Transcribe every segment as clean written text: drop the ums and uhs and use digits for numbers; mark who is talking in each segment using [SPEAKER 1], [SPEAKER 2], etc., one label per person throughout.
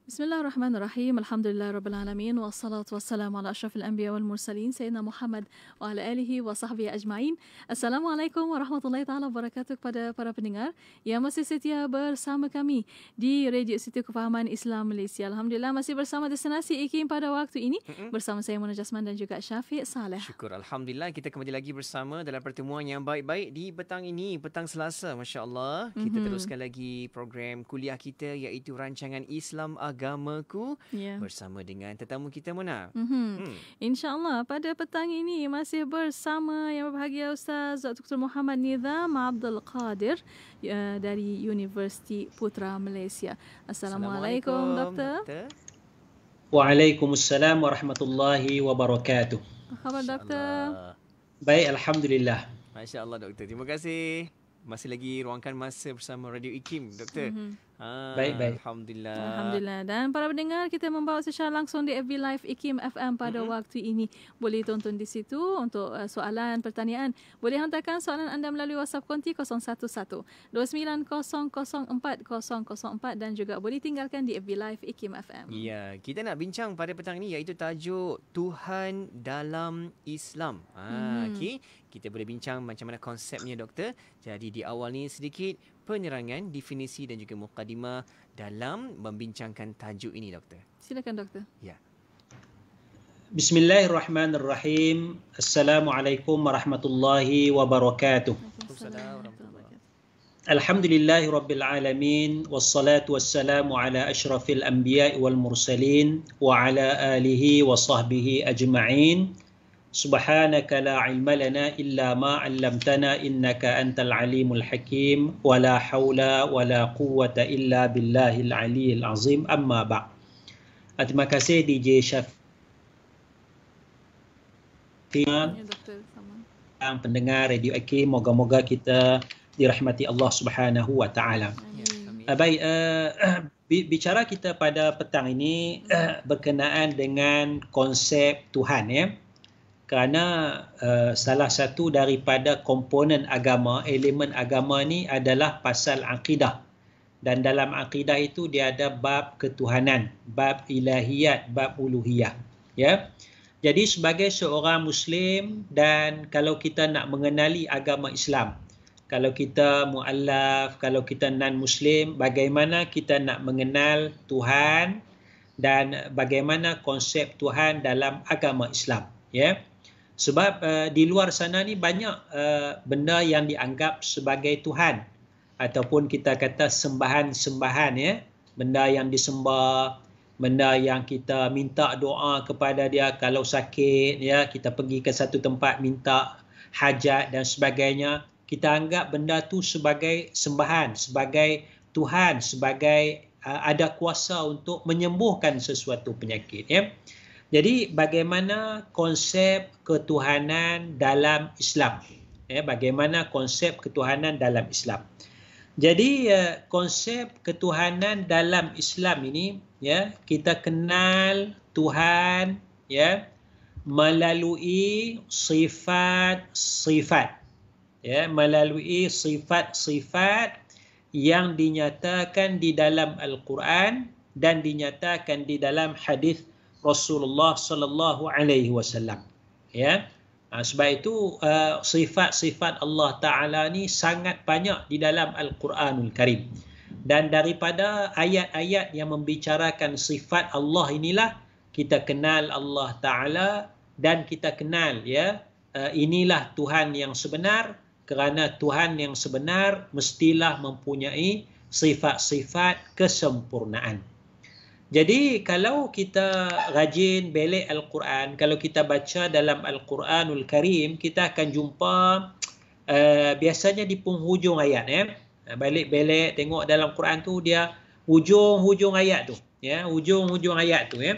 [SPEAKER 1] Bismillahirrahmanirrahim. Alhamdulillahirabbil wassalatu wassalamu ala asyrafil anbiya wal mursalin sayyidina Muhammad wa ala alihi wa sahbihi ajma'in. Assalamualaikum warahmatullahi taala wabarakatuh kepada para pendengar yang masih setia bersama kami di Radio Setia Kefahaman Islam Malaysia. Alhamdulillah masih bersama destinasi IKIM pada waktu ini bersama saya Mona Jasman dan juga Syafiq Saleh.
[SPEAKER 2] Syukur alhamdulillah kita kembali lagi bersama dalam pertemuan yang baik-baik di petang ini, petang Selasa, masya-Allah. Kita teruskan lagi program kuliah kita iaitu rancangan Islam Agamaku bersama dengan tetamu kita Mona.
[SPEAKER 1] InsyaAllah pada petang ini masih bersama yang berbahagia Ustaz Dr. Muhammad Nizam Abdul Qadir dari Universiti Putra Malaysia. Assalamualaikum Doktor.
[SPEAKER 3] Waalaikumsalam warahmatullahi wabarakatuh.
[SPEAKER 1] Apa khabar Doktor?
[SPEAKER 3] Baik, alhamdulillah.
[SPEAKER 2] Masya-Allah Doktor. Terima kasih. Masih lagi ruangkan masa bersama Radio IKIM Doktor.
[SPEAKER 3] Baik.
[SPEAKER 1] Alhamdulillah. Dan para pendengar, kita membawa secara langsung di FB Live IKIM FM pada waktu ini. Boleh tonton di situ untuk soalan, pertanyaan. Boleh hantarkan soalan anda melalui WhatsApp konti 011-2904-004 dan juga boleh tinggalkan di FB Live IKIM FM.
[SPEAKER 2] Ya, kita nak bincang pada petang ini iaitu tajuk Tuhan dalam Islam. Okey, kita boleh bincang macam mana konsepnya Doktor. Jadi di awal ni sedikit penerangan, definisi dan juga mukadimah dalam membincangkan tajuk ini Doktor.
[SPEAKER 1] Silakan Doktor.
[SPEAKER 2] Ya.
[SPEAKER 3] Bismillahirrahmanirrahim. Assalamualaikum warahmatullahi wabarakatuh. Alhamdulillahi rabbil alamin wassalatu wassalamu ala asyrafil anbiya'i wal mursalin wa ala alihi wa sahbihi ajma'in. Subhanaka la ilma lana illa ma 'allamtana innaka antal alimul hakim wa la haula wa la quwwata illa billahil aliyyil azim amma ba'. Terima kasih DJ Syafiq yang pendengar Radio IKIM, moga-moga kita dirahmati Allah Subhanahu wa taala. Baik, bicara kita pada petang ini berkenaan dengan konsep Tuhan ya. Kerana salah satu daripada komponen agama, elemen agama ni adalah pasal akidah. Dan dalam akidah itu dia ada bab ketuhanan, bab ilahiyat, bab uluhiyah. Ya. Jadi sebagai seorang Muslim dan kalau kita nak mengenali agama Islam, kalau kita mu'allaf, kalau kita non-Muslim, bagaimana kita nak mengenal Tuhan dan bagaimana konsep Tuhan dalam agama Islam. Ya. Sebab di luar sana ni banyak benda yang dianggap sebagai Tuhan ataupun kita kata sembahan-sembahan ya, benda yang disembah, benda yang kita minta doa kepada dia kalau sakit ya, kita pergi ke satu tempat minta hajat dan sebagainya, kita anggap benda tu sebagai sembahan, sebagai Tuhan, sebagai ada kuasa untuk menyembuhkan sesuatu penyakit ya. Jadi bagaimana konsep ketuhanan dalam Islam? Ya, bagaimana konsep ketuhanan dalam Islam? Jadi konsep ketuhanan dalam Islam ini ya, kita kenal Tuhan ya melalui sifat-sifat. Ya, melalui sifat-sifat yang dinyatakan di dalam Al-Quran dan dinyatakan di dalam hadis Rasulullah sallallahu alaihi wasallam. Ya. Sebab itu sifat-sifat Allah Taala ni sangat banyak di dalam Al-Quranul Karim. Dan daripada ayat-ayat yang membicarakan sifat Allah inilah kita kenal Allah Taala dan kita kenal ya inilah Tuhan yang sebenar, kerana Tuhan yang sebenar mestilah mempunyai sifat-sifat kesempurnaan. Jadi kalau kita rajin belek Al-Quran, kalau kita baca dalam Al-Quranul Karim, kita akan jumpa biasanya di penghujung ayat ya. Balik-belek tengok dalam Quran tu dia hujung-hujung ayat tu ya, hujung-hujung ayat tu ya.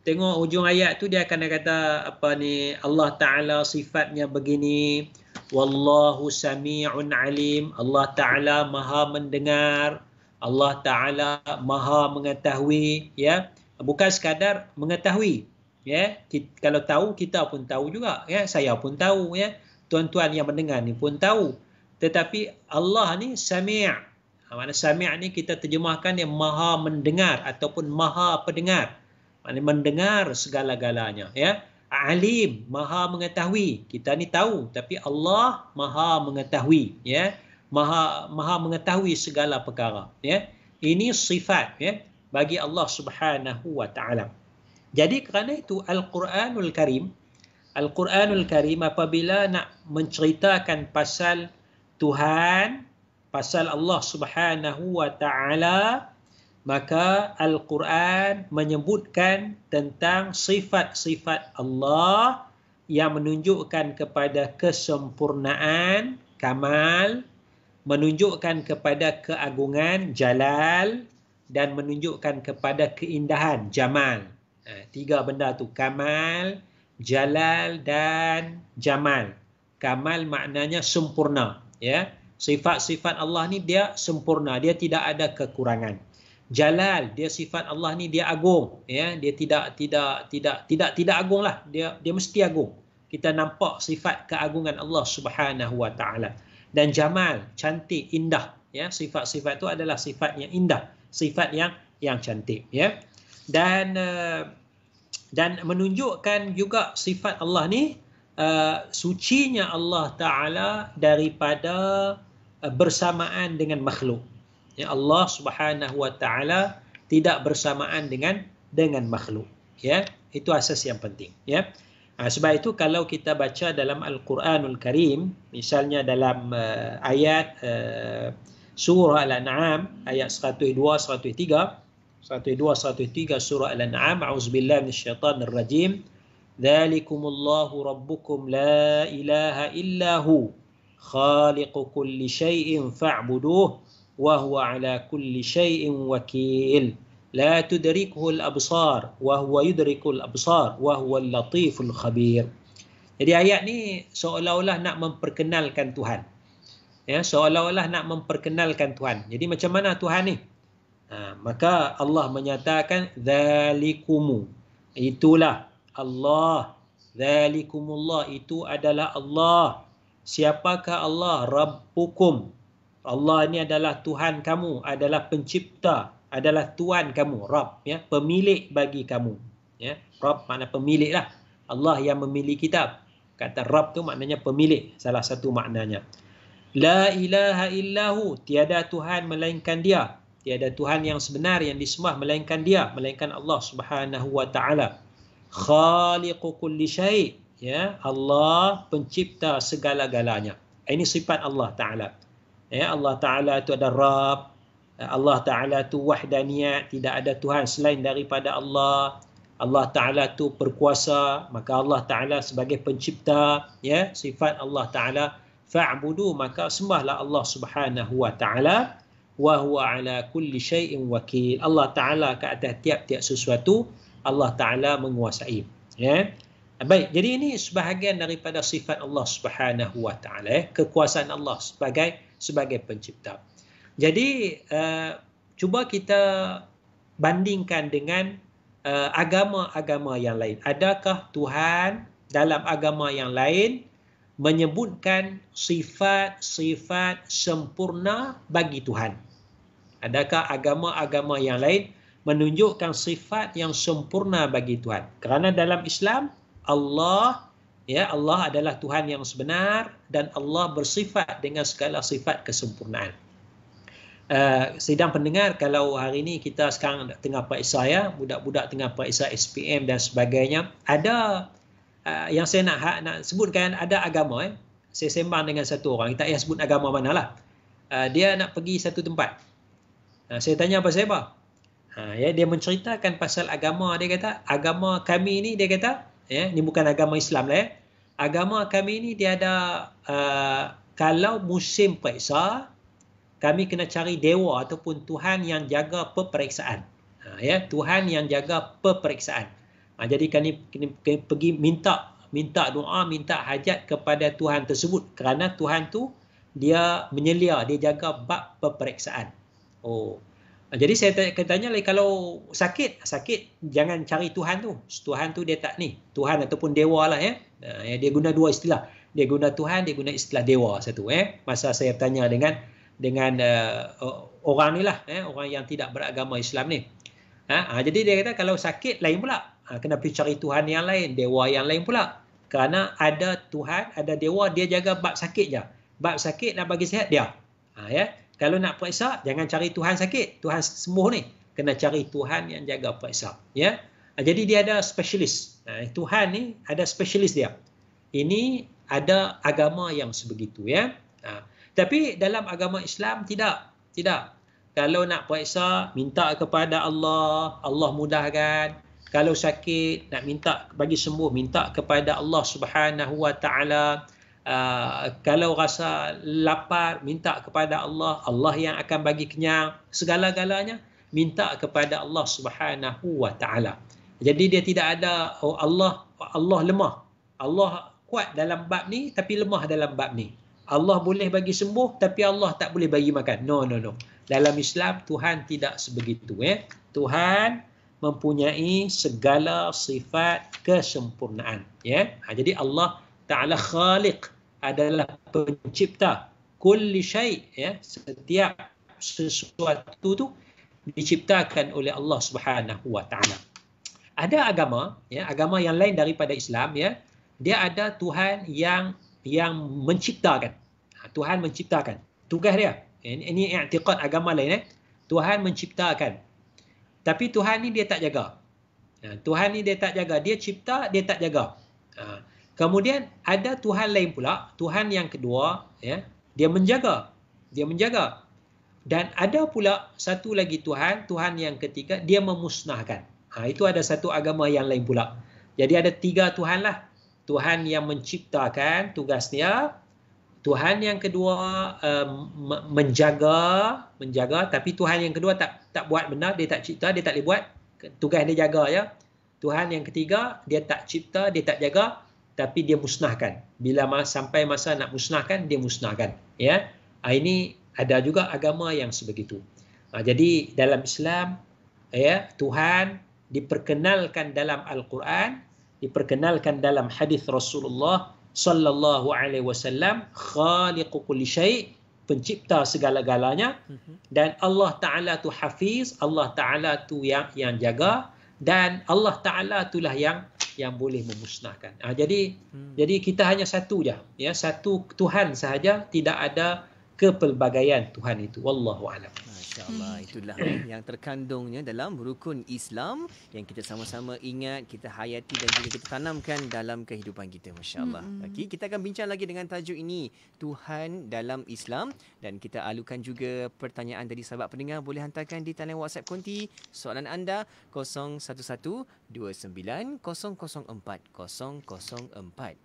[SPEAKER 3] Tengok hujung ayat tu dia akan kata apa ni, Allah Taala sifatnya begini, wallahu sami'un alim, Allah Taala Maha mendengar, Allah Ta'ala maha mengetahui ya, bukan sekadar mengetahui ya, kalau tahu kita pun tahu juga ya, saya pun tahu ya, tuan-tuan yang mendengar ni pun tahu, tetapi Allah ni sami', Makna sami' ni kita terjemahkan dia maha mendengar ataupun maha pendengar. Maknanya mendengar segala-galanya, ya. Alim, maha mengetahui. Kita ni tahu, tapi Allah maha mengetahui, ya. Maha mengetahui segala perkara, ya. Ini sifat, ya, bagi Allah Subhanahu wa taala. Jadi kerana itu Al-Quranul Karim apabila nak menceritakan pasal Tuhan, pasal Allah Subhanahu wa taala, maka Al-Quran menyebutkan tentang sifat-sifat Allah yang menunjukkan kepada kesempurnaan, kamal, menunjukkan kepada keagungan, jalal, dan menunjukkan kepada keindahan, jamal. 3 benda tu, kamal, jalal dan jamal. Kamal maknanya sempurna, ya. Sifat-sifat Allah ni dia sempurna, dia tidak ada kekurangan. Jalal, dia sifat Allah ni dia agung, ya. Dia tidak agung lah, dia mesti agung. Kita nampak sifat keagungan Allah Subhanahu wa taala. Dan jamal, cantik, indah, ya. Sifat-sifat itu adalah sifat yang indah, sifat yang cantik, ya. Dan menunjukkan juga sifat Allah ni sucinya Allah taala daripada bersamaan dengan makhluk. Ya, Allah Subhanahu wa taala tidak bersamaan dengan makhluk, ya. Itu asas yang penting, ya. Sebab itu kalau kita baca dalam Al-Quranul Karim, misalnya dalam ayat surah Al-An'am ayat 102 103 surah Al-An'am, a'udzubillahi minasyaitonir rajim, dzalikumullahu rabbukum la ilaha illahu khaliqu kulli syai'in fa'buduh wa huwa ala kulli syai'in wakil la tudrikuhul absar wa huwa yudrikul absar wa huwal latiful khabir. Jadi ayat ni seolah-olah nak memperkenalkan Tuhan. Ya, seolah-olah nak memperkenalkan Tuhan. Jadi macam mana Tuhan ni? Maka Allah menyatakan dzalikumu, itulah Allah. Dzalikumullah, itu adalah Allah. Siapakah Allah? Rabbukum. Allah ni adalah Tuhan kamu, adalah pencipta, adalah Tuhan kamu, Rabb, ya, pemilik bagi kamu, ya. Rabb makna pemilik lah. Allah yang memilih kita. Kata Rabb tu maknanya pemilik, salah satu maknanya. La ilaha illahu, tiada Tuhan melainkan Dia. Tiada Tuhan yang sebenar yang disembah melainkan Dia, melainkan Allah Subhanahu wa taala. Khaliqu kulli syai', ya, Allah pencipta segala-galanya. Ini sifat Allah taala. Ya, Allah taala itu ada Rabb. Allah taala itu wahdaniyat, tidak ada Tuhan selain daripada Allah. Allah taala itu berkuasa, maka Allah taala sebagai pencipta, ya, sifat Allah taala. Fa'budu, maka sembahlah Allah Subhanahu wa taala. Wa huwa ala kulli syai'in wakil. Allah taala ke atas tiap-tiap sesuatu, Allah taala menguasai, ya. Baik, jadi ini sebahagian daripada sifat Allah Subhanahu wa taala, kekuasaan Allah sebagai pencipta. Jadi cuba kita bandingkan dengan agama-agama yang lain. Adakah Tuhan dalam agama yang lain menyebutkan sifat-sifat sempurna bagi Tuhan? Adakah agama-agama yang lain menunjukkan sifat yang sempurna bagi Tuhan? Kerana dalam Islam Allah, ya, Allah adalah Tuhan yang sebenar dan Allah bersifat dengan segala sifat kesempurnaan. Sidang pendengar, kalau hari ini kita sekarang tengah periksa, ya, budak-budak tengah periksa SPM dan sebagainya, ada yang saya nak sebutkan, ada agama, saya sembang dengan satu orang, tak payah sebut agama manalah. Dia nak pergi satu tempat. Saya tanya pasal apa? Ya, dia menceritakan pasal agama. Dia kata, agama kami ni, dia kata, ya, ni bukan agama Islam lah, ya. Agama kami ni dia ada kalau musim periksa, kami kena cari dewa ataupun Tuhan yang jaga peperiksaan. Ya, Tuhan yang jaga peperiksaan. Jadi kami pergi minta doa, minta hajat kepada Tuhan tersebut, kerana Tuhan tu dia menyelia, dia jaga bab peperiksaan. Jadi saya tanya lagi, kalau sakit jangan cari Tuhan tu. Tuhan tu dia tak ni, Tuhan ataupun dewa lah, ya. Dia guna dua istilah. Dia guna Tuhan, dia guna istilah dewa satu, Masa saya tanya dengan orang ni lah, orang yang tidak beragama Islam ni. Jadi dia kata kalau sakit lain pula. Kena pergi cari Tuhan yang lain, dewa yang lain pula. Kerana ada Tuhan, ada dewa, dia jaga bab sakit je. Bab sakit nak bagi sihat dia. Ya. Kalau nak periksa, jangan cari Tuhan sakit, Tuhan sembuh ni. Kena cari Tuhan yang jaga periksa. Ya. Jadi dia ada spesialis. Tuhan ni ada spesialis dia. Ini ada agama yang sebegitu, ya. Tapi dalam agama Islam tidak. Kalau nak periksa, minta kepada Allah, Allah mudahkan. Kalau sakit, nak minta bagi sembuh, minta kepada Allah Subhanahu Wa Taala. Kalau rasa lapar, minta kepada Allah, Allah yang akan bagi kenyang. Segala-galanya minta kepada Allah Subhanahu Wa Taala. Jadi dia tidak ada Allah lemah. Allah kuat dalam bab ni tapi lemah dalam bab ni. Allah boleh bagi sembuh tapi Allah tak boleh bagi makan. No. Dalam Islam Tuhan tidak sebegitu, ya. Tuhan mempunyai segala sifat kesempurnaan, ya. Jadi Allah Ta'ala Khaliq, adalah pencipta kulli syai', ya. Setiap sesuatu tu diciptakan oleh Allah Subhanahu Wa Ta'ala. Ada agama, ya, agama yang lain daripada Islam, ya. Dia ada Tuhan yang menciptakan. Tuhan menciptakan. Tugas dia. Ini i'tiqad agama lain, Tuhan menciptakan. Tapi Tuhan ni dia tak jaga. Tuhan ni dia tak jaga. Dia cipta, dia tak jaga. Kemudian ada Tuhan lain pula, Tuhan yang kedua, ya, dia menjaga. Dan ada pula satu lagi Tuhan yang ketiga, dia memusnahkan. Itu ada satu agama yang lain pula. Jadi ada 3 Tuhan lah. Tuhan yang menciptakan, tugas dia. Tuhan yang kedua menjaga, tapi Tuhan yang kedua tak buat benar, dia tak cipta, dia tak boleh buat. Tugas dia jaga, ya. Tuhan yang ketiga, dia tak cipta, dia tak jaga, tapi dia musnahkan. Bila sampai masa nak musnahkan, dia musnahkan, ya. Ini ada juga agama yang sebegitu. Jadi dalam Islam, ya, Tuhan diperkenalkan dalam Al-Quran, diperkenalkan dalam hadis Rasulullah sallallahu alaihi wasallam, khaliqu kulli syai', pencipta segala-galanya, dan Allah Taala tu hafiz, Allah Taala tu yang jaga, dan Allah Taala itulah yang boleh memusnahkan. Jadi kita hanya satu je, ya, satu Tuhan sahaja, tidak ada kepelbagaian Tuhan itu. Wallahu a'lam.
[SPEAKER 2] Masya-Allah, itulah yang terkandungnya dalam rukun Islam yang kita sama-sama ingat, kita hayati dan juga kita tanamkan dalam kehidupan kita. Masya-Allah. Okey, kita akan bincang lagi dengan tajuk ini, Tuhan dalam Islam, dan kita alukan juga pertanyaan dari sahabat pendengar. Boleh hantarkan di talian WhatsApp konti soalan anda 01129004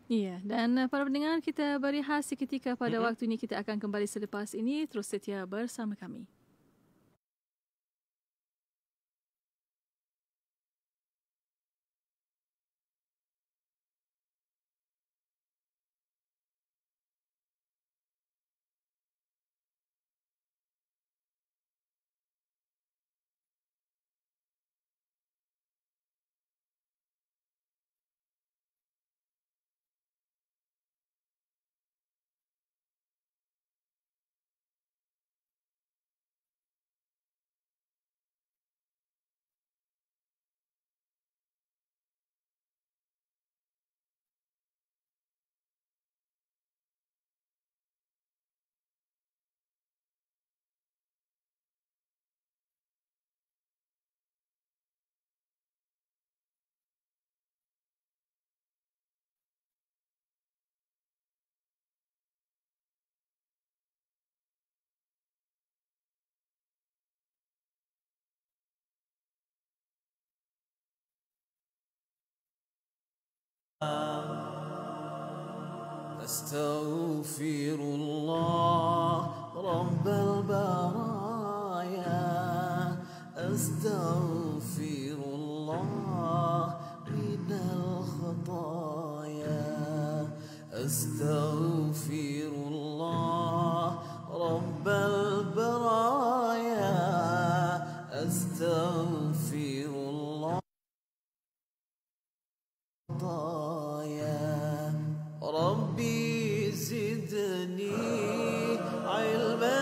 [SPEAKER 1] Ya, dan para pendengar, kita berehat seketika pada waktu ini. Kita akan kembali selepas ini. Terus setia bersama kami.
[SPEAKER 4] أستغفر الله رب البرايا أستغفر الله من الخطايا أستغفر الله رب البرايا أستغفر الله ربي زدني علما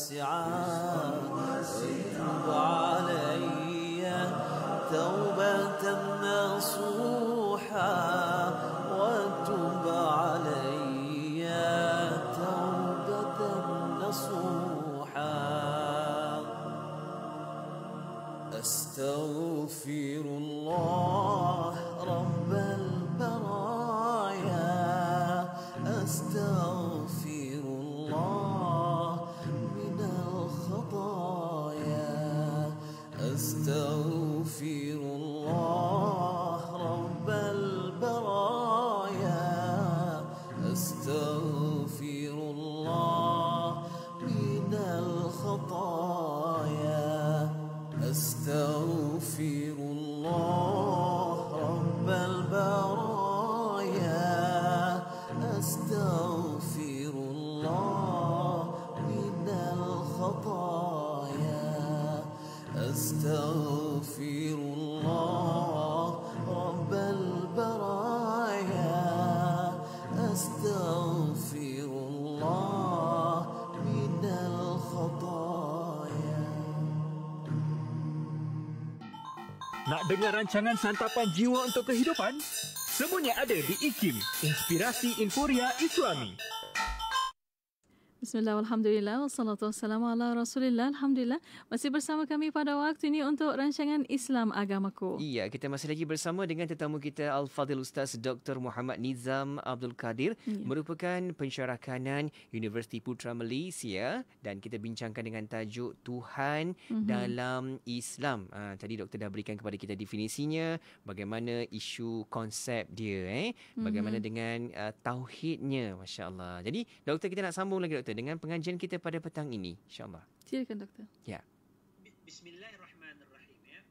[SPEAKER 4] واسعة وتب علي توبة نصوحا وتب علي توبة نصوحا أستغفر الله رب البرايا أستغفر الله من الخطايا أستغفر الله رب البرايا أستغفر الله من الخطايا أستغفر الله رب البرايا أستغفر الله من الخطايا أستغفر الله رب البرايا أستغفر الله من الخطايا.
[SPEAKER 5] Nak dengar rancangan Santapan Jiwa untuk Kehidupan? Semuanya ada di IKIM, Inspirasi Inforia Islami.
[SPEAKER 1] Bismillah, alhamdulillah, wassalatu wassalamu ala rasulillah. Alhamdulillah, masih bersama kami pada waktu ini untuk rancangan Islam Agamaku.
[SPEAKER 2] Iya, kita masih lagi bersama dengan tetamu kita Al-Fadhil Ustaz Dr. Muhammad Nizam Abdul Qadir, merupakan pensyarah kanan Universiti Putra Malaysia, dan kita bincangkan dengan tajuk Tuhan dalam Islam. Tadi doktor dah berikan kepada kita definisinya, bagaimana isu konsep dia, bagaimana dengan tauhidnya, masya-Allah. Jadi doktor, kita nak sambung lagi doktor dengan pengajian kita pada petang ini, insya-Allah.
[SPEAKER 1] Silakan doktor.
[SPEAKER 2] Ya.
[SPEAKER 3] Bismillahirrahmanirrahim.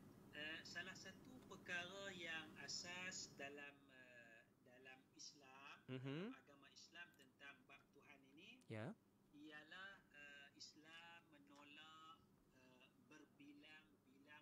[SPEAKER 3] Salah satu perkara yang asas dalam Islam, agama Islam tentang bab Tuhan ini,
[SPEAKER 2] Ya.
[SPEAKER 3] ialah Islam menolak berbilang-bilangnya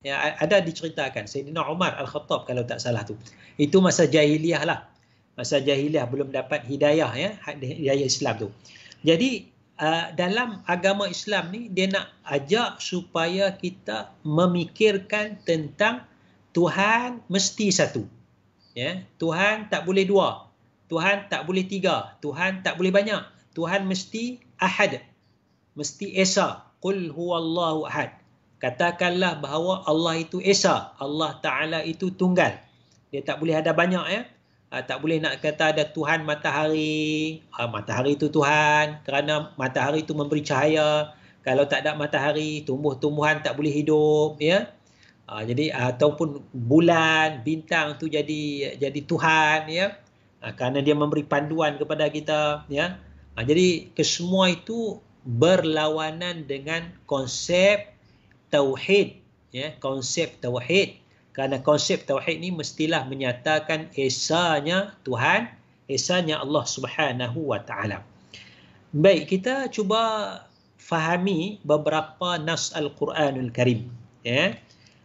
[SPEAKER 3] ya, ada diceritakan Sayyidina Umar Al-Khattab kalau tak salah tu. Itu masa jahiliah lah. Masa jahiliah belum dapat hidayah, ya, hidayah Islam tu. Jadi dalam agama Islam ni dia nak ajak supaya kita memikirkan tentang Tuhan mesti satu. Ya, Tuhan tak boleh dua. Tuhan tak boleh tiga. Tuhan tak boleh banyak. Tuhan mesti ahad. Mesti esa. Qul huwallahu ahad. Katakanlah bahawa Allah itu esa, Allah Ta'ala itu tunggal. Dia tak boleh ada banyak, ya. Tak boleh nak kata ada Tuhan matahari. Matahari itu Tuhan kerana matahari itu memberi cahaya. Kalau tak ada matahari, tumbuh-tumbuhan tak boleh hidup, ya. Jadi ataupun bulan, bintang tu jadi Tuhan, ya. Kerana dia memberi panduan kepada kita, ya. Jadi kesemua itu berlawanan dengan konsep tauhid, ya, konsep tauhid. Kerana konsep tauhid ni mestilah menyatakan esanya Tuhan, esanya Allah Subhanahu wa taala. Baik, kita cuba fahami beberapa nas Al-Quranul Karim, ya.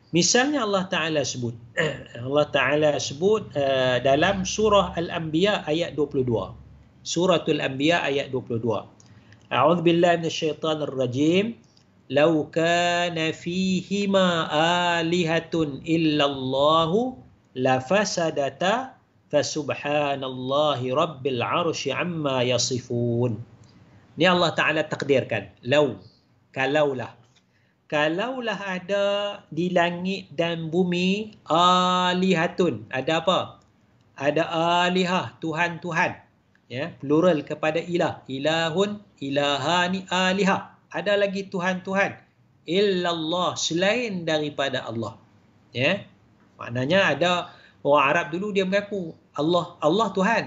[SPEAKER 3] Misalnya Allah Taala sebut Allah Taala sebut dalam surah Al-Anbiya ayat 22. Suratul Anbiya ayat 22. A'udzubillahi minasyaitonir rajim. Lau kana fihima alihatun illallahu lafasadata fasubhanallahi rabbil arsy amma yasifun. Ni Allah Ta'ala takdirkan. Lau, kalaulah ada di langit dan bumi alihatun. Ada apa? Ada alihah, Tuhan-Tuhan. Ya, plural kepada ilah. Ilahun, ilahani, alihah. ada lagi Tuhan-Tuhan illallah, selain daripada Allah. Ya. Maknanya ada orang Arab dulu dia mengaku Allah Tuhan.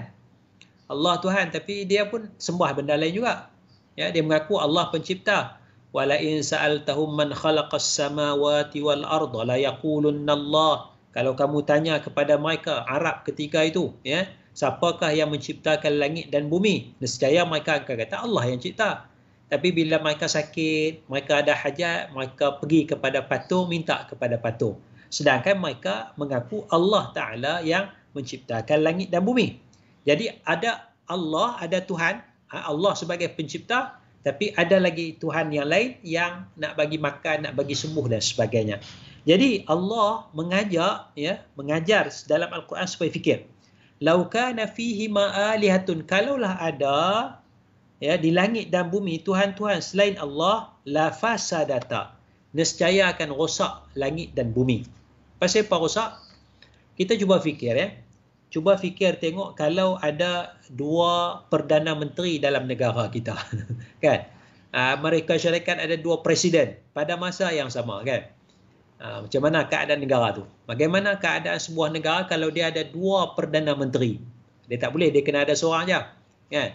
[SPEAKER 3] Allah Tuhan, tapi dia pun sembah benda lain juga. Ya, dia mengaku Allah pencipta. Wala in sa'altahum man khalaqas samawati wal arda la yaqulunna Allah. Kalau kamu tanya kepada mereka Arab ketika itu, ya, siapakah yang menciptakan langit dan bumi? Nescaya mereka akan kata Allah yang cipta. Tapi bila mereka sakit, mereka ada hajat, mereka pergi kepada patung, minta kepada patung. Sedangkan mereka mengaku Allah Ta'ala yang menciptakan langit dan bumi. Jadi ada Allah, ada Tuhan, Allah sebagai pencipta, tapi ada lagi Tuhan yang lain yang nak bagi makan, nak bagi sembuh dan sebagainya. Jadi Allah mengajar dalam Al-Quran supaya fikir. Lau kana fihi ma'alihatun, kalaulah ada di langit dan bumi Tuhan-Tuhan selain Allah, la fasadata, nescaya akan rosak langit dan bumi. Pasal apa rosak? Kita cuba fikir Cuba fikir tengok kalau ada 2 Perdana Menteri dalam negara kita. Kan? Amerika Syarikat ada 2 presiden pada masa yang sama, kan? Macam mana keadaan negara tu? Bagaimana keadaan sebuah negara kalau dia ada 2 Perdana Menteri? Dia tak boleh, dia kena ada seorang je. Kan?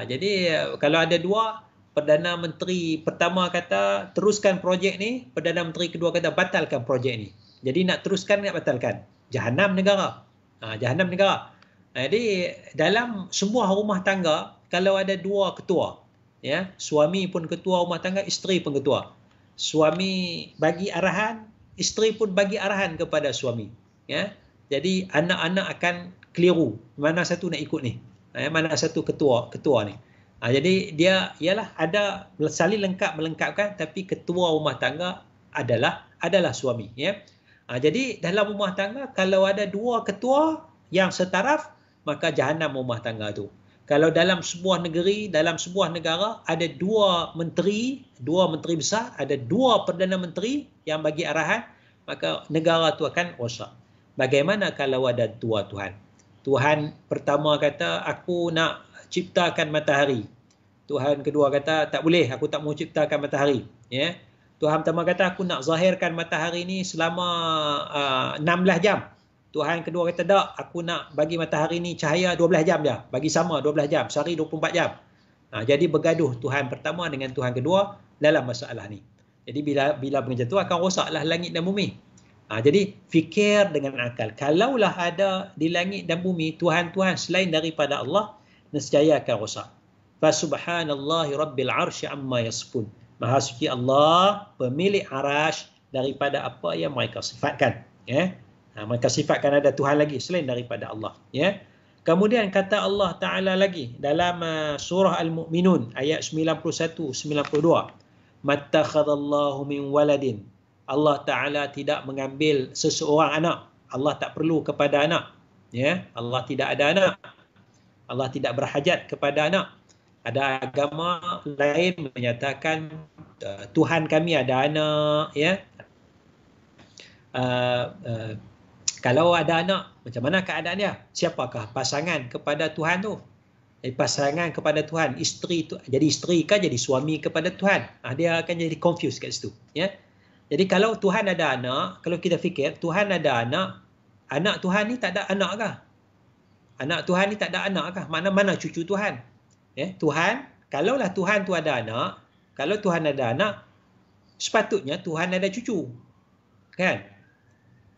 [SPEAKER 3] Jadi kalau ada 2 Perdana Menteri pertama kata teruskan projek ni, Perdana Menteri kedua kata batalkan projek ni. Jadi nak teruskan, nak batalkan. Jahanam negara. Jahanam negara. Jadi dalam sebuah rumah tangga, kalau ada 2 ketua, ya, suami pun ketua rumah tangga, isteri pun ketua. Suami bagi arahan, isteri pun bagi arahan kepada suami. Ya. Jadi anak-anak akan keliru. Mana satu nak ikut ni? Mana satu ketua ni? Jadi dia ialah ada saling melengkapkan, tapi ketua rumah tangga adalah suami. Ya. Jadi dalam rumah tangga kalau ada 2 ketua yang setaraf, maka jahanam rumah tangga tu. Kalau dalam sebuah negeri, dalam sebuah negara ada 2 menteri besar, ada 2 Perdana Menteri yang bagi arahan, maka negara tu akan rosak. Bagaimana kalau ada 2 Tuhan? Tuhan pertama kata aku nak ciptakan matahari. Tuhan kedua kata tak boleh, aku tak mau ciptakan matahari. Ya. Tuhan pertama kata aku nak zahirkan matahari ni selama 16 jam. Tuhan kedua kata tak, aku nak bagi matahari ni cahaya 12 jam je. Bagi sama 12 jam, sehari 24 jam. Jadi bergaduh Tuhan pertama dengan Tuhan kedua dalam masalah ni. Jadi bila macam tu akan rosaklah langit dan bumi. Jadi fikir dengan akal. Kalaulah ada di langit dan bumi Tuhan-Tuhan selain daripada Allah, nescaya akan rosak. Fa subhanallahi rabbil arsy amma yasifun. Maha suci Allah, pemilik arasy daripada apa yang mereka sifatkan. Ya. Mereka sifatkan ada Tuhan lagi selain daripada Allah. Ya. Kemudian kata Allah Ta'ala lagi dalam surah Al-Mu'minun ayat 91-92. Mattakhadallahu min waladin. Allah Ta'ala tidak mengambil seseorang anak. Allah tak perlu kepada anak. Ya. Allah tidak ada anak. Allah tidak berhajat kepada anak. Ada agama lain menyatakan Tuhan kami ada anak, ya. Kalau ada anak, macam mana keadaan dia? Siapakah pasangan kepada Tuhan tu? Pasangan kepada Tuhan, isteri tu jadi isteri kah jadi suami kepada Tuhan? Dia akan jadi confused kat situ, ya. Jadi kalau Tuhan ada anak, kalau kita fikir Tuhan ada anak Tuhan ni tak ada anak kah? Anak Tuhan ni tak ada anak kah? Mana cucu Tuhan? Ya, Tuhan, kalaulah Tuhan tu ada anak, kalau Tuhan ada anak, sepatutnya Tuhan ada cucu. Kan?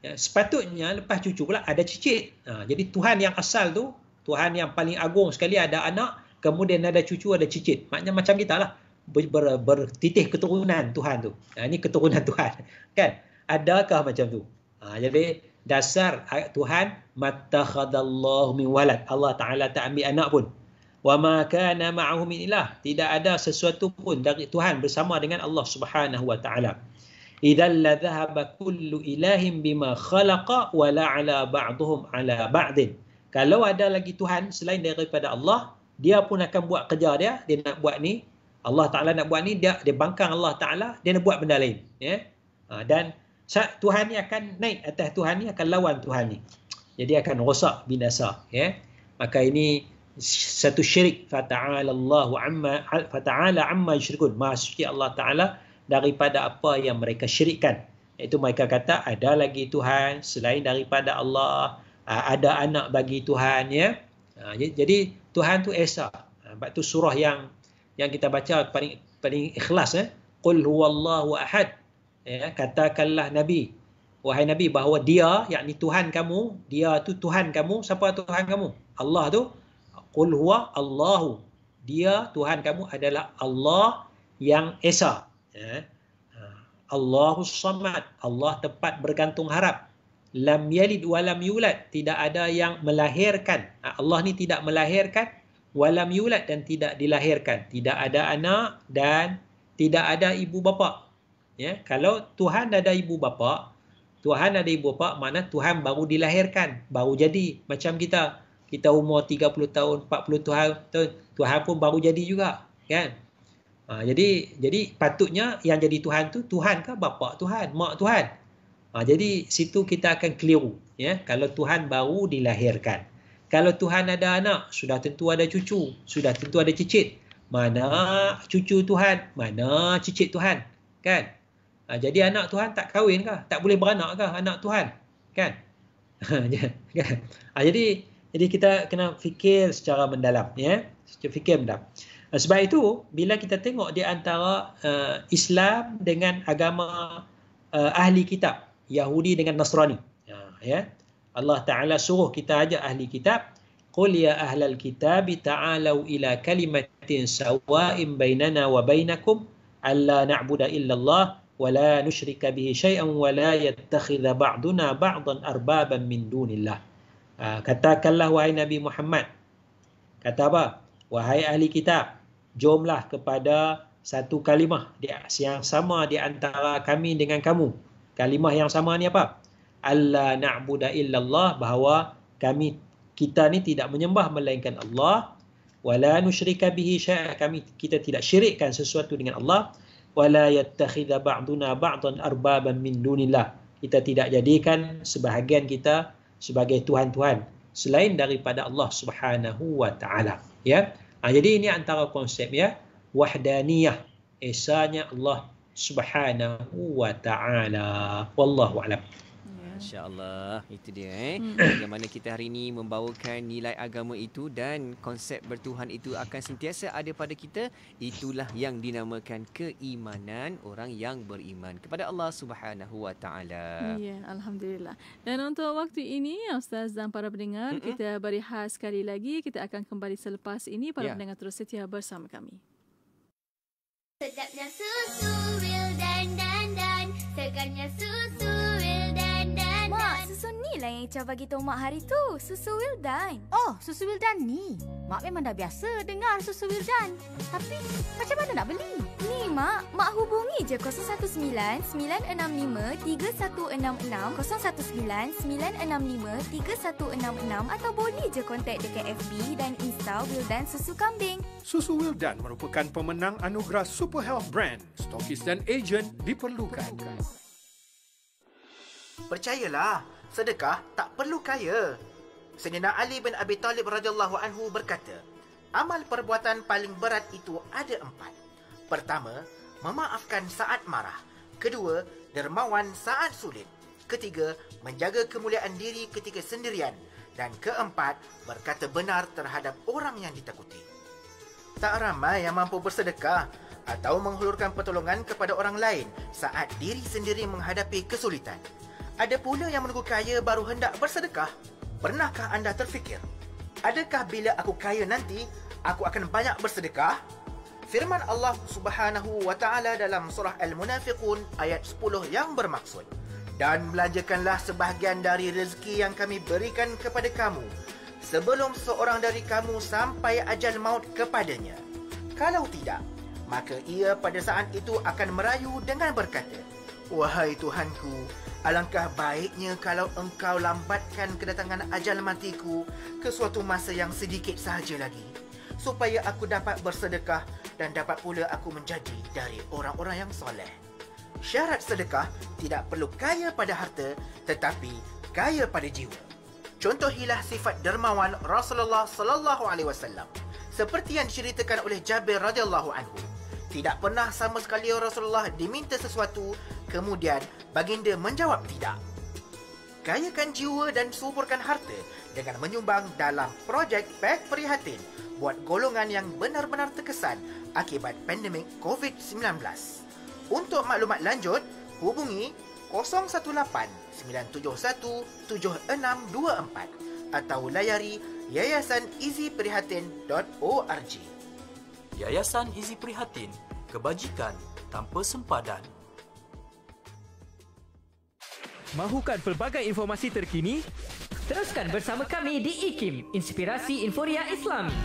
[SPEAKER 3] Ya, sepatutnya lepas cucu pula ada cicit. Jadi Tuhan yang asal tu, Tuhan yang paling agung sekali ada anak, kemudian ada cucu, ada cicit. Maknanya macam kita lah. Bertitih keturunan Tuhan tu. Ini keturunan Tuhan. Kan? Adakah macam tu? Jadi dasar Tuhan, mattakhadallahu min walad. Allah Ta'ala tak ambil anak pun. Wa ma kana ma'ahu min ilah, tidak ada sesuatu pun dari Tuhan bersama dengan Allah Subhanahu wa taala. Idzal la dhahaba kullu ilahin bima khalaqa wa la ala ba'dhum ala ba'din. Kalau ada lagi Tuhan selain daripada Allah, dia pun akan buat kerja dia nak buat ni, Allah Taala nak buat ni, dia bangkang Allah Taala, dia nak buat benda lain, ya. Dan Tuhan ni akan naik atas Tuhan ni, akan lawan Tuhan ni. Jadi akan rosak binasa, ya. Maka ini satu syirik. Fata'ala amma yusyrikun. Maha suci Allah Ta'ala daripada apa yang mereka syirikkan. Iaitu mereka kata ada lagi Tuhan selain daripada Allah, ada anak bagi Tuhan, ya. Jadi Tuhan tu esa. Sebab tu surah yang kita baca paling ikhlas, qul huwallahu ahad. Ya, katakanlah Nabi, wahai Nabi, bahawa dia, yakni Tuhan kamu, dia tu Tuhan kamu. Siapa Tuhan kamu? Allah tu. Qul huwa Allahu. Dia Tuhan kamu adalah Allah yang esa. Ya. Allahus Samad. Allah tempat bergantung harap. Lam yalid wa lam yulad. Tidak ada yang melahirkan. Allah ni tidak melahirkan. Walam yulad, dan tidak dilahirkan. Tidak ada anak dan tidak ada ibu bapa. Ya, kalau Tuhan ada ibu bapa, makna Tuhan baru dilahirkan, baru jadi. Macam kita umur 30 tahun, 40 tahun, Tuhan pun baru jadi juga, kan? Jadi patutnya yang jadi Tuhan tu Tuhan ke bapa Tuhan, mak Tuhan. Jadi situ kita akan keliru, ya. Kalau Tuhan baru dilahirkan. Kalau Tuhan ada anak, sudah tentu ada cucu, sudah tentu ada cicit. Mana cucu Tuhan, mana cicit Tuhan, kan? Jadi anak Tuhan tak kahwin ke? Tak boleh beranak ke anak Tuhan? Kan? Jadi kita kena fikir secara mendalam, ya. Fikir mendalam. Sebab itu bila kita tengok di antara Islam dengan agama ahli kitab, Yahudi dengan Nasrani, ya. Allah Ta'ala suruh kita ajak ahli kitab, qul ya ahlal kitabi ta'alau ila kalimatin sawa'in bainana wa bainakum alla na'budu illallah wa la nusyrika bihi syai'an wa la yattakhidha ba'duna ba'dan arbaban min dunillah. Katakanlah wahai Nabi Muhammad, kata apa? Wahai ahli kitab, jomlah kepada satu kalimah yang sama di antara kami dengan kamu. Kalimah yang sama ni apa? Alla na'budu illallah, bahawa kita ni tidak menyembah melainkan Allah, wala nusyrika bihi syai'an, kita tidak syirikkan sesuatu dengan Allah, wala yattakhidha ba'duna ba'dan arbaban min dunillah, kita tidak jadikan sebahagian kita sebagai tuhan-tuhan selain daripada Allah Subhanahu wa taala, ya. Jadi ini antara konsep, ya, wahdaniyah, esanya Allah Subhanahu wa taala. Wallahu a'lam.
[SPEAKER 2] Masya-Allah, itu dia bagaimana kita hari ini membawakan nilai agama itu dan konsep bertuhan itu akan sentiasa ada pada kita. Itulah yang dinamakan keimanan orang yang beriman kepada Allah Subhanahu wa taala.
[SPEAKER 1] Ya, alhamdulillah. Dan untuk waktu ini Ustaz dan para pendengar, kita berehat sekali lagi. Kita akan kembali selepas ini. Para pendengar terus setia bersama kami.
[SPEAKER 6] Sedapnya susu Wildan dan segarnya susu Wildan dan.
[SPEAKER 7] Mak, susu ni lah yang Ica bagi tahu Mak hari tu. Susu Wildan.
[SPEAKER 8] Oh, susu Wildan ni. Mak memang dah biasa dengar susu Wildan. Tapi macam mana nak beli?
[SPEAKER 7] Ni Mak hubungi je 019-965-3166, 019-965-3166 atau boleh je kontak dekat FB dan Insta Wildan Susu Kambing.
[SPEAKER 5] Susu Wildan merupakan pemenang anugerah Super Health Brand. Stokis dan ejen diperlukan.
[SPEAKER 9] Percayalah, sedekah tak perlu kaya. Sayyidina Ali bin Abi Talib radhiyallahu anhu berkata, amal perbuatan paling berat itu ada 4. Pertama, memaafkan saat marah. Kedua, dermawan saat sulit. Ketiga, menjaga kemuliaan diri ketika sendirian. Dan keempat, berkata benar terhadap orang yang ditakuti. Tak ramai yang mampu bersedekah atau menghulurkan pertolongan kepada orang lain saat diri sendiri menghadapi kesulitan. Ada pula yang menunggu kaya baru hendak bersedekah. Pernahkah anda terfikir, adakah bila aku kaya nanti, aku akan banyak bersedekah? Firman Allah Subhanahu wa taala dalam surah Al-Munafiqun ayat 10 yang bermaksud, dan belanjakanlah sebahagian dari rezeki yang kami berikan kepada kamu sebelum seorang dari kamu sampai ajal maut kepadanya. Kalau tidak, maka ia pada saat itu akan merayu dengan berkata, wahai Tuhanku, alangkah baiknya kalau engkau lambatkan kedatangan ajal matiku ke suatu masa yang sedikit sahaja lagi, supaya aku dapat bersedekah dan dapat pula aku menjadi dari orang-orang yang soleh. Syarat sedekah tidak perlu kaya pada harta, tetapi kaya pada jiwa. Contohilah sifat dermawan Rasulullah sallallahu alaihi wasallam. Seperti yang diceritakan oleh Jabir radhiyallahu anhu. Tidak pernah sama sekali Rasulullah diminta sesuatu, kemudian baginda menjawab tidak. Kayakan jiwa dan suburkan harta dengan menyumbang dalam projek Beg Prihatin buat golongan yang benar-benar terkesan akibat pandemik COVID-19. Untuk maklumat lanjut, hubungi 018-971-7624 atau layari yayasaniziprihatin.org.
[SPEAKER 10] Yayasan Izi Prihatin, kebajikan tanpa sempadan.
[SPEAKER 5] Mahukan pelbagai informasi terkini?
[SPEAKER 11] Teruskan bersama kami di IKIM, Inspirasi Inforia Islami.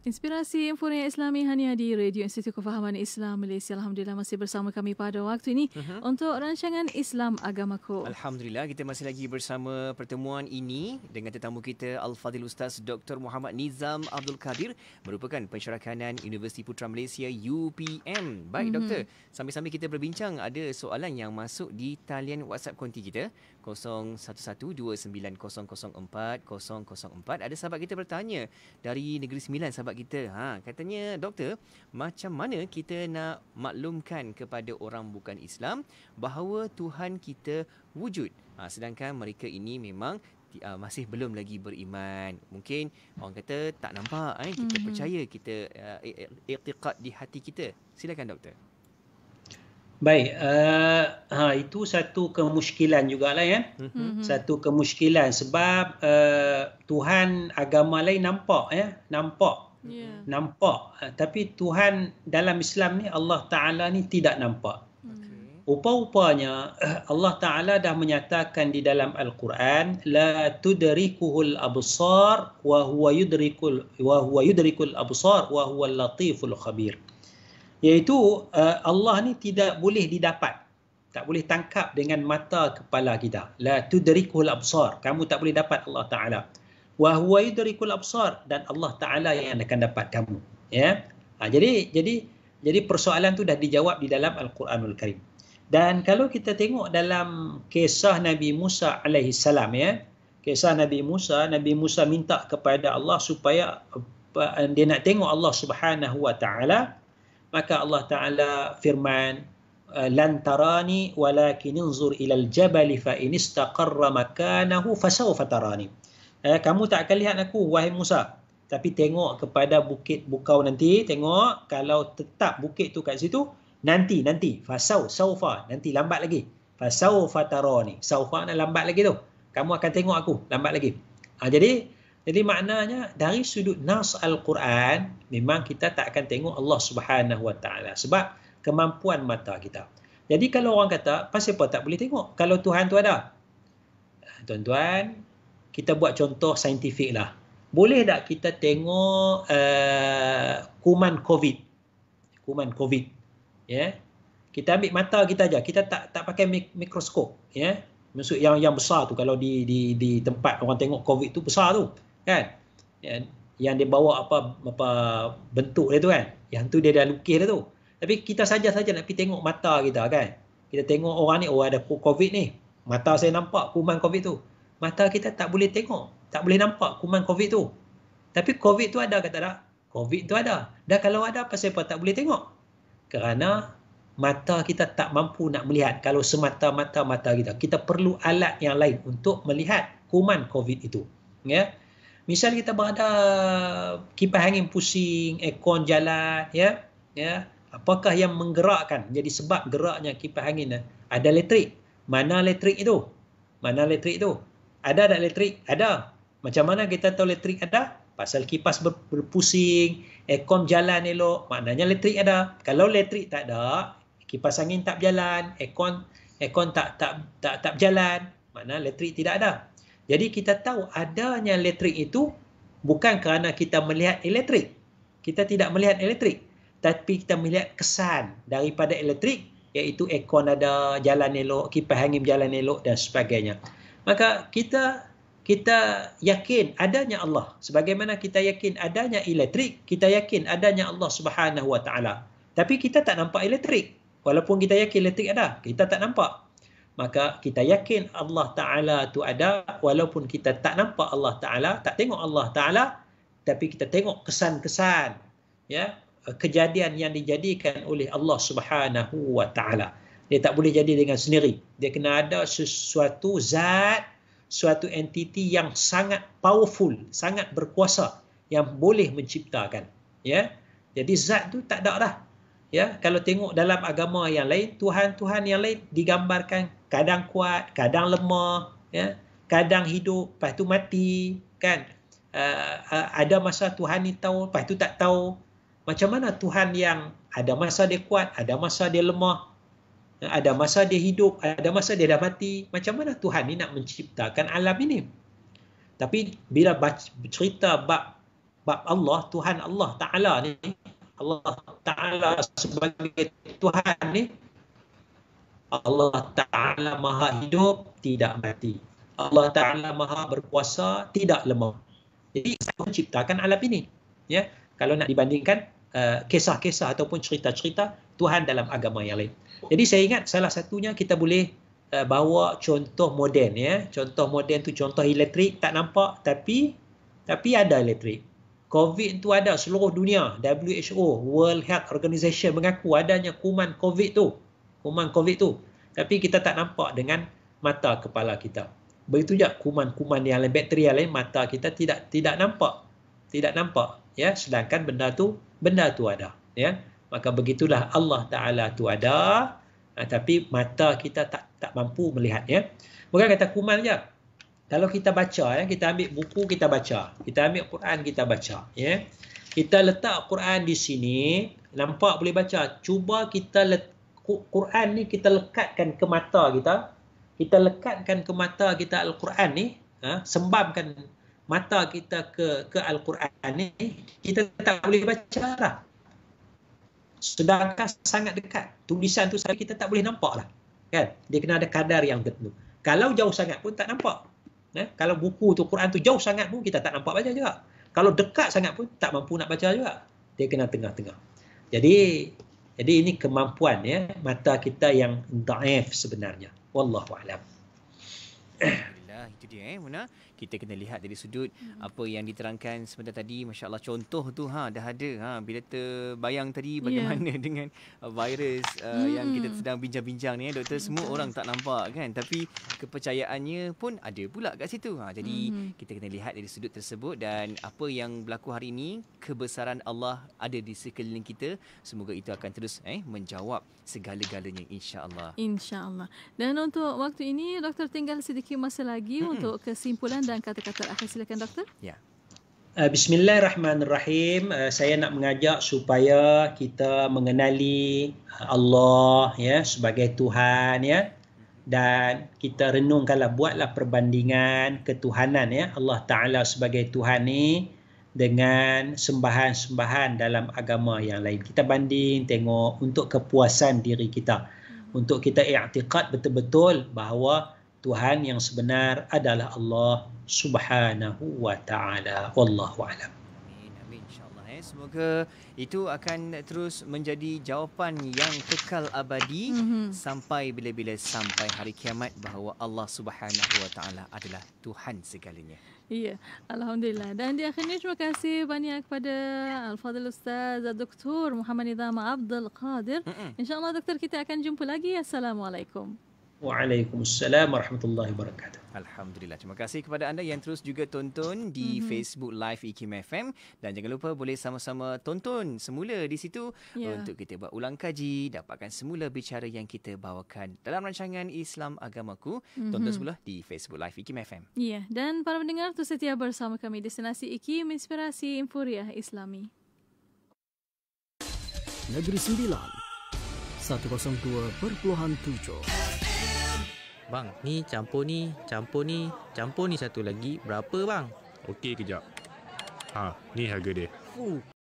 [SPEAKER 1] Inspirasi Inforia Islami hanya di Radio Institut Kefahaman Islam Malaysia. Alhamdulillah masih bersama kami pada waktu ini untuk rancangan Islam Agamaku.
[SPEAKER 2] Alhamdulillah kita masih lagi bersama pertemuan ini dengan tetamu kita Al-Fadhil Ustaz Dr. Muhammad Nizam Abdul Kadir, merupakan pensyarah kanan Universiti Putra Malaysia UPM. Baik doktor, sambil-sambil kita berbincang, ada soalan yang masuk di talian WhatsApp konti kita 0112900404. Ada sahabat kita bertanya dari Negeri Sembilan, sahabat kita. Katanya, doktor, macam mana kita nak maklumkan kepada orang bukan Islam bahawa Tuhan kita wujud, sedangkan mereka ini memang masih belum lagi beriman. Mungkin orang kata tak nampak, kita percaya, kita i'tiqad di hati kita. Silakan doktor.
[SPEAKER 3] Baik, itu satu kemusykilan jugalah ya. Satu kemusykilan sebab Tuhan agama lain nampak ya, nampak. Tapi Tuhan dalam Islam ni, Allah Ta'ala ni tidak nampak. Rupa-rupanya Allah Ta'ala dah menyatakan di dalam Al-Quran, la tudrikuhul absar wa huwa yudrikul absar wa huwa latiful khabir. Iaitu Allah ni tidak boleh didapat, tak boleh tangkap dengan mata kepala kita. La tudrikuhul absar, kamu tak boleh dapat Allah Ta'ala. Wa huwa yudrikul absar, dan Allah Ta'ala yang akan dapat kamu. Ya. Jadi persoalan tu dah dijawab di dalam Al-Quranul Karim. Dan kalau kita tengok dalam kisah Nabi Musa alaihi salam ya, kisah Nabi Musa minta kepada Allah supaya dia nak tengok Allah Subhanahu wa Ta'ala, maka Allah Ta'ala firman, lan tarani walakin inzur ilal jabali fa in istaqarra makanahu fasawfa tarani. Kamu tak akan lihat aku, wahai Musa, tapi tengok kepada bukit bukau nanti, tengok kalau tetap bukit tu kat situ, nanti fasawfa, nanti lambat lagi, fasawfa tarani, saufa nak lambat lagi tu, kamu akan tengok aku lambat lagi. Jadi maknanya dari sudut nas Al-Quran memang kita tak akan tengok Allah Subhanahu wa Ta'ala sebab kemampuan mata kita. Jadi kalau orang kata pasal apa tak boleh tengok kalau Tuhan tu ada, tuan-tuan, kita buat contoh saintifik lah. Boleh tak kita tengok kuman COVID ya? Kita ambil mata kita aja, kita tak pakai mikroskop ya. Maksud yang besar tu, kalau di tempat orang tengok COVID tu besar tu kan, yang dia bawa apa bentuk dia tu kan, yang tu dia dah lukis dia tu. Tapi kita saja nak pergi tengok mata kita kan, kita tengok orang ni, oh ada COVID ni, mata saya nampak kuman COVID tu. Mata kita tak boleh tengok, tak boleh nampak kuman COVID tu. Tapi COVID tu ada kata tak? COVID tu ada. Dah kalau ada, pasal apa tak boleh tengok? Kerana mata kita tak mampu nak melihat kalau semata-mata mata kita. Kita perlu alat yang lain untuk melihat kuman COVID itu. Ya. Misal kita berada kipas angin pusing, aircon jalan, ya. Apakah yang menggerakkan? Jadi sebab geraknya kipas angin, ada elektrik. Mana elektrik itu? Ada tak elektrik? Ada. Macam mana kita tahu elektrik ada? Pasal kipas berpusing, aircon jalan elok, maknanya elektrik ada. Kalau elektrik tak ada, kipas angin tak berjalan, aircon tak berjalan, makna elektrik tidak ada. Jadi kita tahu adanya elektrik itu bukan kerana kita melihat elektrik. Kita tidak melihat elektrik, tapi kita melihat kesan daripada elektrik, iaitu aircon ada, jalan elok, kipas angin berjalan elok dan sebagainya. Maka kita yakin adanya Allah. Sebagaimana kita yakin adanya elektrik, kita yakin adanya Allah Subhanahu wa Ta'ala. Tapi kita tak nampak elektrik. Walaupun kita yakin elektrik ada, kita tak nampak. maka kita yakin Allah Ta'ala tu ada, walaupun kita tak nampak Allah Ta'ala, tak tengok Allah Ta'ala, tapi kita tengok kesan-kesan, ya, kejadian yang dijadikan oleh Allah Subhanahu wa Ta'ala. Dia tak boleh jadi dengan sendiri. Dia kena ada sesuatu zat, suatu entiti yang sangat powerful, sangat berkuasa, yang boleh menciptakan. Ya, jadi zat tu tak ada dah. Ya, kalau tengok dalam agama yang lain, Tuhan-Tuhan yang lain digambarkan kadang kuat, kadang lemah, ya, kadang hidup, lepas tu mati, kan? Ada masa Tuhan ni tahu, lepas tu tak tahu. Macam mana Tuhan yang ada masa dia kuat, ada masa dia lemah, ada masa dia hidup, ada masa dia dah mati. Macam mana Tuhan ni nak menciptakan alam ini? Tapi bila cerita bab Allah, Tuhan Allah Ta'ala ni, Allah Ta'ala sebagai Tuhan ni, Allah Ta'ala maha hidup, tidak mati. Allah Ta'ala maha berkuasa, tidak lemah. Jadi saya menciptakan alam ini. Ya, kalau nak dibandingkan kisah-kisah ataupun cerita-cerita Tuhan dalam agama yang lain. Jadi saya ingat salah satunya kita boleh bawa contoh moden, ya. Contoh moden tu contoh elektrik, tak nampak tapi ada elektrik. COVID tu ada seluruh dunia. WHO, World Health Organization mengaku adanya kuman COVID tu. Tapi kita tak nampak dengan mata kepala kita. Begitu juga kuman-kuman yang lain, bakteri yang lain, mata kita tidak nampak. Tidak nampak, ya. Sedangkan benda tu ada, ya. Maka begitulah Allah Ta'ala tu ada, tapi mata kita tak mampu melihat, ya. Bukan kata kuman je. Kalau kita baca, ya, kita ambil buku, kita baca. Kita ambil Quran, kita baca. Ya. Kita letak Quran di sini, nampak boleh baca. Cuba kita Quran ni kita lekatkan ke mata kita. Kita lekatkan ke mata kita Al-Quran ni, sembamkan mata kita ke Al-Quran ni, kita tak boleh baca lah. Sedangkan sangat dekat. Tulisan tu kita tak boleh nampak lah. Kan? Dia kena ada kadar yang tertentu. Kalau jauh sangat pun tak nampak. Kalau buku tu, Quran tu jauh sangat pun kita tak nampak baca juga. Kalau dekat sangat pun tak mampu nak baca juga. Dia kena tengah-tengah. Jadi ini kemampuan, ya, mata kita yang dhaif sebenarnya. Wallahu a'lam.
[SPEAKER 2] Alhamdulillah, itu dia, Muna. Kita kena lihat dari sudut apa yang diterangkan sebentar tadi. Masya Allah, contoh tu dah ada. Bila terbayang tadi bagaimana dengan virus yang kita sedang bincang-bincang ni, doktor, semua orang tak nampak, kan, tapi kepercayaannya pun ada pula kat situ. Jadi kita kena lihat dari sudut tersebut, dan apa yang berlaku hari ini, kebesaran Allah ada di sekeliling kita. Semoga itu akan terus menjawab segala-galanya, insya-Allah.
[SPEAKER 1] Insya-Allah. Dan untuk waktu ini, doktor tinggal sedikit masa lagi untuk kesimpulan dan kata-kata akhir. Silakan, doktor.
[SPEAKER 2] Ya.
[SPEAKER 3] Bismillahirrahmanirrahim. Saya nak mengajak supaya kita mengenali Allah, ya, sebagai Tuhan, ya. Dan kita renungkanlah, buatlah perbandingan ketuhanan, ya, Allah Ta'ala sebagai Tuhan ni dengan sembahan-sembahan dalam agama yang lain. Kita banding, tengok untuk kepuasan diri kita. Untuk kita i'tiqad betul-betul bahawa Tuhan yang sebenar adalah Allah Subhanahu wa Ta'ala. Wallahu a'lam.
[SPEAKER 2] Amin, insya-Allah. Semoga itu akan terus menjadi jawapan yang kekal abadi sampai bila-bila, sampai hari kiamat, bahawa Allah Subhanahu wa Ta'ala adalah Tuhan segalanya.
[SPEAKER 1] Ya, Alhamdulillah. Dan di akhirnya terima kasih banyak kepada Al-Fadhil Ustaz Dr. Muhammad Nizam Abdul Qadir. InsyaAllah, doktor, kita akan jumpa lagi. Assalamualaikum.
[SPEAKER 3] Waalaikumsalam warahmatullahi wabarakatuh.
[SPEAKER 2] Alhamdulillah. Terima kasih kepada anda yang terus juga tonton di Facebook Live IKIM FM, dan jangan lupa boleh sama-sama tonton semula di situ untuk kita buat ulang kaji, dapatkan semula bicara yang kita bawakan dalam rancangan Islam Agamaku. Tonton semula di Facebook Live IKIM FM.
[SPEAKER 1] Ya, dan para pendengar tu setia bersama kami Destinasi IKIM, Inspirasi Inforia Islami.
[SPEAKER 12] Negeri Sembilan 102.7.
[SPEAKER 13] Bang, ni campur ni satu lagi berapa bang?
[SPEAKER 14] Okey, kejap. Ni harga dia.